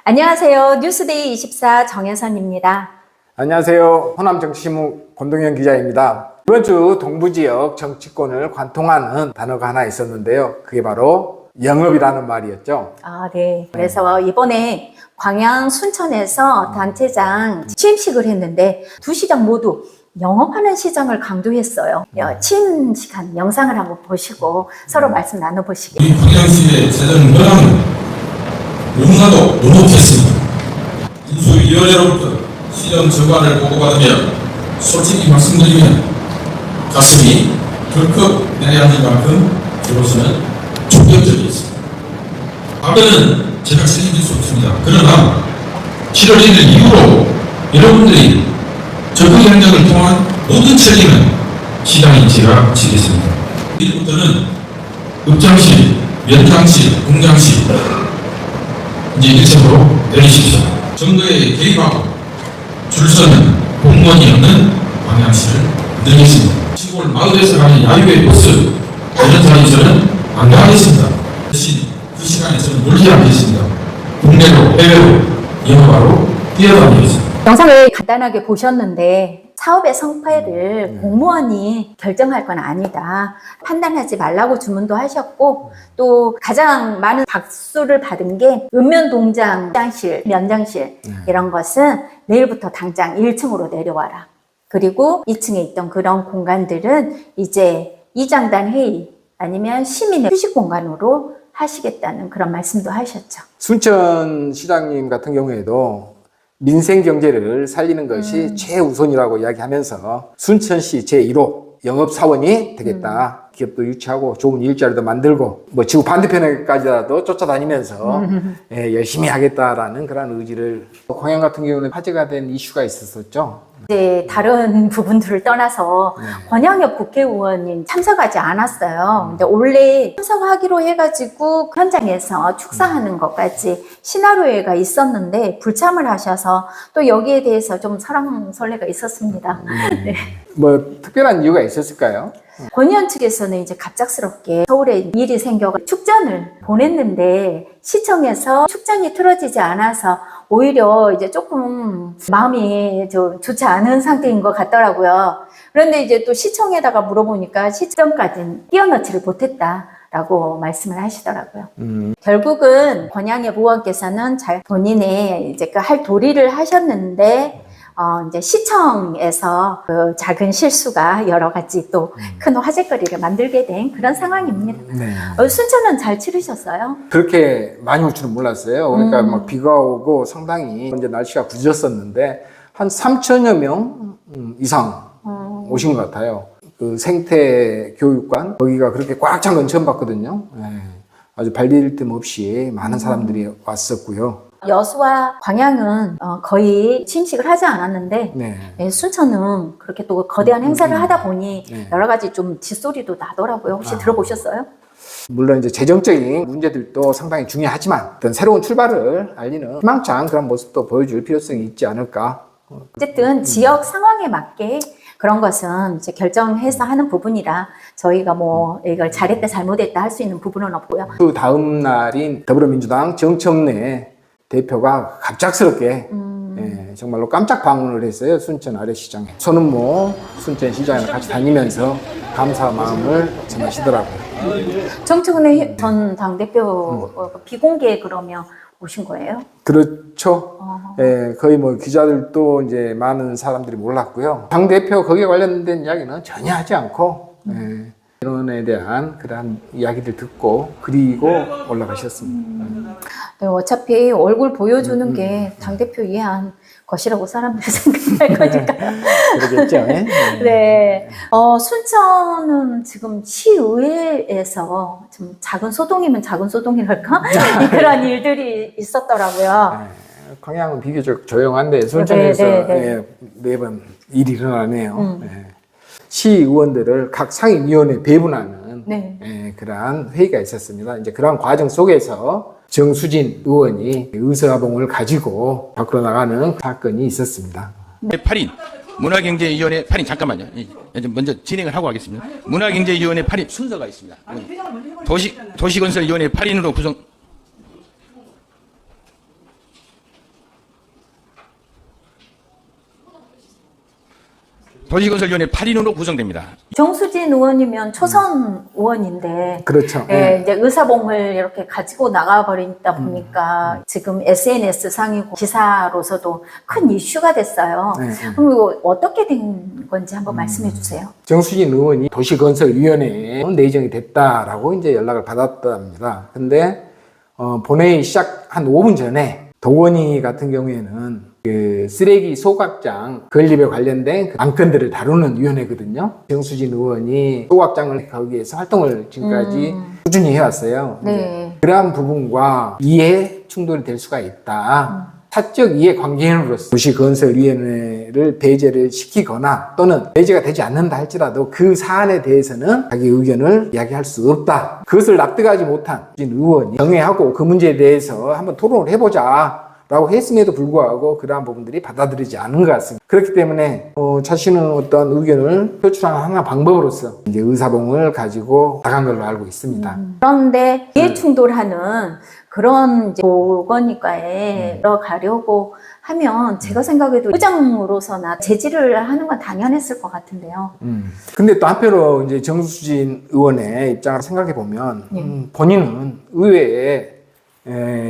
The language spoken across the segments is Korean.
안녕하세요. 뉴스데이 24 정혜선입니다. 안녕하세요. 호남정치신문 권동현 기자입니다. 이번 주 동부지역 정치권을 관통하는 단어가 하나 있었는데요. 그게 바로 영업이라는 말이었죠. 네. 그래서 이번에 광양 순천에서 단체장 취임식을 했는데 두 시장 모두 영업하는 시장을 강조했어요. 취임 시간 영상을 한번 보시고 서로 말씀 나눠보시겠습니다. 이 광양시의 재정 현황은 너무나도 녹록했습니다. 인수위원회로부터 시정 정관을 보고받으며 솔직히 말씀드리면 가슴이 덜컥 내려앉을 만큼 저로서는 충격적이었습니다. 과거는 제가 책임질 수 없습니다. 그러나 7월 1일 이후로 여러분들이 적응 행정을 통한 모든 책임은 시장이 제가 지겠습니다. 이제부터는 읍장실, 면장실, 공장실 이제 일정으로 내리십시오. 정부에 개입하고 줄 서는 공무원이 없는 광양시를 늘리겠습니다. 시골 마을에서 가는 야유의 버스 이런 자리에서는 안 가겠습니다. 대신 그 시간에 저는 놀지 않겠습니다. 국내로 해외로 영업하러 뛰어다니겠습니다. 영상을 간단하게 보셨는데 사업의 성패를 공무원이 결정할 건 아니다. 판단하지 말라고 주문도 하셨고 또 가장 많은 박수를 받은 게 읍면동장, 읍장실, 면장실 이런 것은 내일부터 당장 1층으로 내려와라. 그리고 2층에 있던 그런 공간들은 이제 이장단 회의 아니면 시민의 휴식 공간으로 하시겠다는 그런 말씀도 하셨죠. 순천시장님 같은 경우에도 민생 경제를 살리는 것이 최우선이라고 이야기하면서 순천시 제1호 영업사원이 되겠다. 기업도 유치하고 좋은 일자리도 만들고 뭐 지구 반대편에까지라도 쫓아다니면서 열심히 하겠다라는 그런 의지를. 광양 같은 경우는 화제가 된 이슈가 있었었죠. 이제 다른 부분들을 떠나서 권양엽 국회의원님 참석하지 않았어요. 근데 원래 참석하기로 해가지고 그 현장에서 축사하는 것까지 시나리오가 있었는데 불참을 하셔서 또 여기에 대해서 좀 설왕설래가 있었습니다. 네. 뭐 특별한 이유가 있었을까요? 권 의원 측에서는 이제 갑작스럽게 서울에 일이 생겨서 축전을 보냈는데 시청에서 축전이 틀어지지 않아서 오히려 이제 조금 마음이 좀 좋지 않은 상태인 것 같더라고요. 그런데 이제 또 시청에다가 물어보니까 시청까지는 끼워넣지를 못했다라고 말씀을 하시더라고요. 결국은 권양엽 의원께서는 잘 본인의 이제 그 할 도리를 하셨는데 이제 시청에서 그 작은 실수가 여러 가지 또 큰 화제거리를 만들게 된 그런 상황입니다. 네. 순천은 잘 치르셨어요? 그렇게 많이 올 줄은 몰랐어요. 그러니까 막 비가 오고 상당히 이제 날씨가 굳었었는데 한 3천여 명 이상 오신 것 같아요. 그 생태 교육관 거기가 그렇게 꽉 찬 건 처음 봤거든요. 아주 발디딜 틈 없이 많은 사람들이 왔었고요. 여수와 광양은 거의 취임식을 하지 않았는데 순천은 그렇게 또 거대한 행사를 하다 보니 여러 가지 좀 뒷소리도 나더라고요. 혹시 들어보셨어요? 물론 이제 재정적인 문제들도 상당히 중요하지만 어떤 새로운 출발을 알리는 희망찬 그런 모습도 보여줄 필요성이 있지 않을까. 어쨌든 지역 상황에 맞게 그런 것은 이제 결정해서 하는 부분이라 저희가 뭐 이걸 잘했다 잘못했다 할 수 있는 부분은 없고요. 그 다음 날인 더불어민주당 정청래 대표가 갑작스럽게 정말로 깜짝 방문을 했어요. 순천 아래시장에. 손은모 순천시장에 같이 다니면서 감사 마음을 전하시더라고요. 정청래 전 당대표 비공개 그러면 오신 거예요? 그렇죠. 거의 뭐 기자들도 이제 많은 사람들이 몰랐고요. 당대표 거기에 관련된 이야기는 전혀 하지 않고 이론에 대한 그런 이야기를 듣고 그리고 올라가셨습니다. 네, 어차피 얼굴 보여주는 게 당대표 위한 것이라고 사람들이 생각할 거니까. 그러겠죠. 네. 순천은 지금 시의회에서 좀 작은 소동이면 작은 소동이랄까? 그런 일들이 있었더라고요. 광양은 비교적 조용한데 순천에서 매번 일이 일어나네요. 시의원들을 각 상임위원회에 배분하는 그러한 회의가 있었습니다. 이제 그러한 과정 속에서 정수진 의원이 의사봉을 가지고 밖으로 나가는 사건이 있었습니다. 8인 문화경제위원회 8인 잠깐만요. 먼저 진행을 하고 하겠습니다. 문화경제위원회 8인 순서가 있습니다. 도시건설위원회 8인으로 구성. 도시건설위원회 8인으로 구성됩니다. 정수진 의원이면 초선 의원인데 그렇죠. 예, 이제 의사봉을 이렇게 가지고 나가버리다 보니까 지금 SNS 상이고 기사로서도 큰 이슈가 됐어요. 그럼 이거 어떻게 된 건지 한번 말씀해 주세요. 정수진 의원이 도시건설위원회에 내정이 됐다라고 이제 연락을 받았답니다. 근데 본회의 시작 한 5분 전에 도원이 같은 경우에는 그 쓰레기 소각장 건립에 관련된 그 안건들을 다루는 위원회거든요. 정수진 의원이 소각장을 거기에서 활동을 지금까지 꾸준히 해왔어요. 네. 그러한 부분과 이해 충돌이 될 수가 있다. 사적 이해 관계인으로서 도시건설위원회를 배제를 시키거나 또는 배제가 되지 않는다 할지라도 그 사안에 대해서는 자기 의견을 이야기할 수 없다. 그것을 납득하지 못한 의원이 정회하고 그 문제에 대해서 한번 토론을 해보자 라고 했음에도 불구하고 그러한 부분들이 받아들이지 않은 것 같습니다. 그렇기 때문에 자신은 어떤 의견을 표출하는 하나 방법으로서 이제 의사봉을 가지고 나간 걸로 알고 있습니다. 그런데 이해 충돌하는 그런 이제 보건의과에 들어가려고 하면 제가 생각해도 의장으로서나 제지를 하는 건 당연했을 것 같은데요. 근데 또 한편으로 이제 정수진 의원의 입장을 생각해 보면 본인은 의회에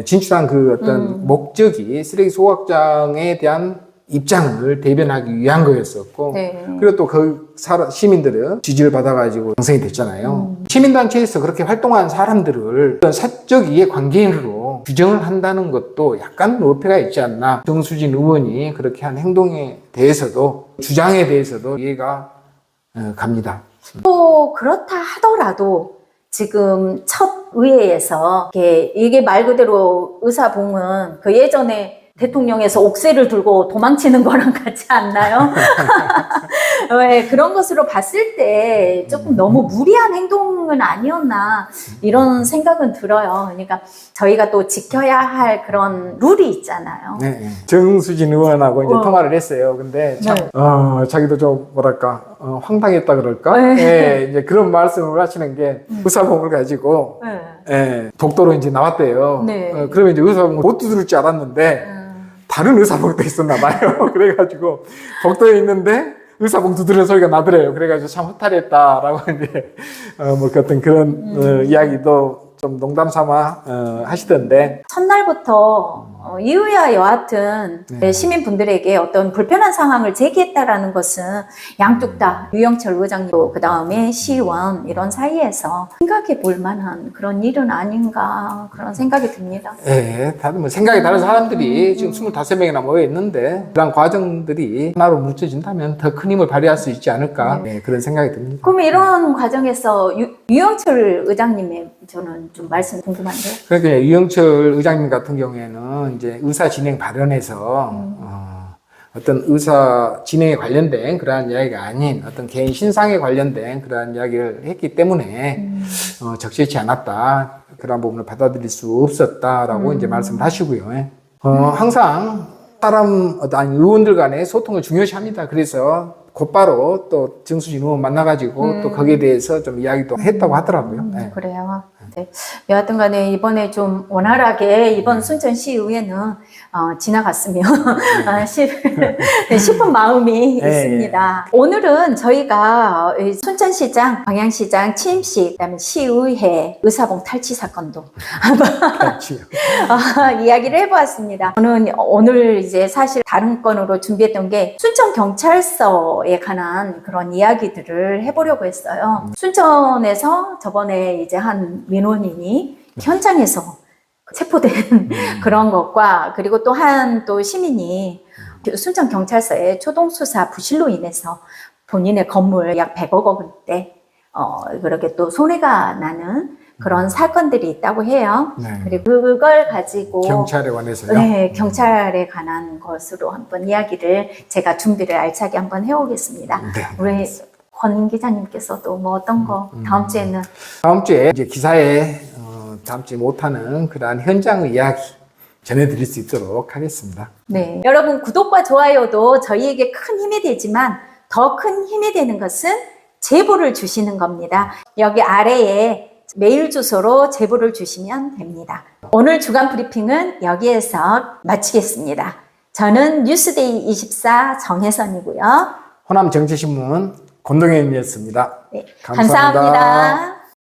진출한 그 어떤 목적이 쓰레기 소각장에 대한 입장을 대변하기 위한 거였었고, 네. 그리고 또 그 시민들은 지지를 받아가지고 당선이 됐잖아요. 시민단체에서 그렇게 활동한 사람들을 어떤 사적 이해 관계인으로 규정을 한다는 것도 약간 어폐가 있지 않나. 정수진 의원이 그렇게 한 행동에 대해서도, 주장에 대해서도 이해가 갑니다. 또 그렇다 하더라도 지금 첫 의회에서 이게 말 그대로 의사봉은 그 예전에 대통령에서 옥새를 들고 도망치는 거랑 같지 않나요? 왜 그런 것으로 봤을 때 조금 너무 무리한 행동은 아니었나 이런 생각은 들어요. 그러니까 저희가 또 지켜야 할 그런 룰이 있잖아요. 네. 정수진 의원하고 이제 통화를 했어요. 근데 참, 자기도 좀 뭐랄까 황당했다 그럴까? 네. 이제 그런 말씀을 하시는 게 의사봉을 가지고 복도로 이제 나왔대요. 네. 그러면 이제 의사봉을 못 두드릴 줄 알았는데 다른 의사봉도 있었나 봐요. 그래가지고 복도에 있는데 의사봉 두드리는 소리가 나더래요. 그래가지고 참 허탈했다라고 이제 뭐 어떤 그런 이야기도 좀 농담 삼아 하시던데. 첫날부터 이유야 여하튼 시민분들에게 어떤 불편한 상황을 제기했다라는 것은 양쪽 다 유영철 의장님도 그 다음에 시의원 이런 사이에서 생각해 볼 만한 그런 일은 아닌가 그런 생각이 듭니다. 예, 다들 뭐 생각이 다른 사람들이 지금 25명이나 모여 있는데 그런 과정들이 하나로 뭉쳐진다면 더 큰 힘을 발휘할 수 있지 않을까 그런 생각이 듭니다. 그럼 이런 과정에서 유영철 의장님의 저는 좀 말씀 궁금한데요. 그러니까 유영철 의장님 같은 경우에는 이제 의사 진행 발언에서 어떤 의사 진행에 관련된 그러한 이야기가 아닌 어떤 개인 신상에 관련된 그러한 이야기를 했기 때문에 적절치 않았다. 그런 부분을 받아들일 수 없었다라고 이제 말씀을 하시고요. 항상 의원들 간의 소통을 중요시합니다. 그래서 곧바로 또 정수진 의원 만나가지고 또 거기에 대해서 좀 이야기도 했다고 하더라고요. 네. 그래요. 네. 여하튼 간에 이번에 좀 원활하게 이번 순천시의회는 지나갔으면 싶은 마음이 있습니다. 오늘은 저희가 순천시장, 광양시장 취임식, 그다음에 시의회 의사봉 탈취 사건도 이야기를 해보았습니다. 저는 오늘 이제 사실 다른 건으로 준비했던 게 순천경찰서에 관한 그런 이야기들을 해보려고 했어요. 순천에서 저번에 이제 한 민원인이 현장에서 체포된 그런 것과 그리고 또 시민이 순천경찰서의 초동수사 부실로 인해서 본인의 건물 약 100억 원대 그렇게 또 손해가 나는 그런 사건들이 있다고 해요. 네. 그리고 그걸 가지고 경찰에 관해서요? 네, 경찰에 관한 것으로 한번 이야기를 제가 준비를 알차게 한번 해오겠습니다. 네. 우리 권 기자님께서도 뭐 어떤 거 다음 주에는 다음 주에 이제 기사에 다음 주에 못하는 그러한 현장의 이야기 전해드릴 수 있도록 하겠습니다. 네, 여러분 구독과 좋아요도 저희에게 큰 힘이 되지만 더 큰 힘이 되는 것은 제보를 주시는 겁니다. 여기 아래에 메일 주소로 제보를 주시면 됩니다. 오늘 주간 브리핑은 여기에서 마치겠습니다. 저는 뉴스데이 24 정혜선이고요. 호남정치신문 권동현이었습니다. 네, 감사합니다. 감사합니다.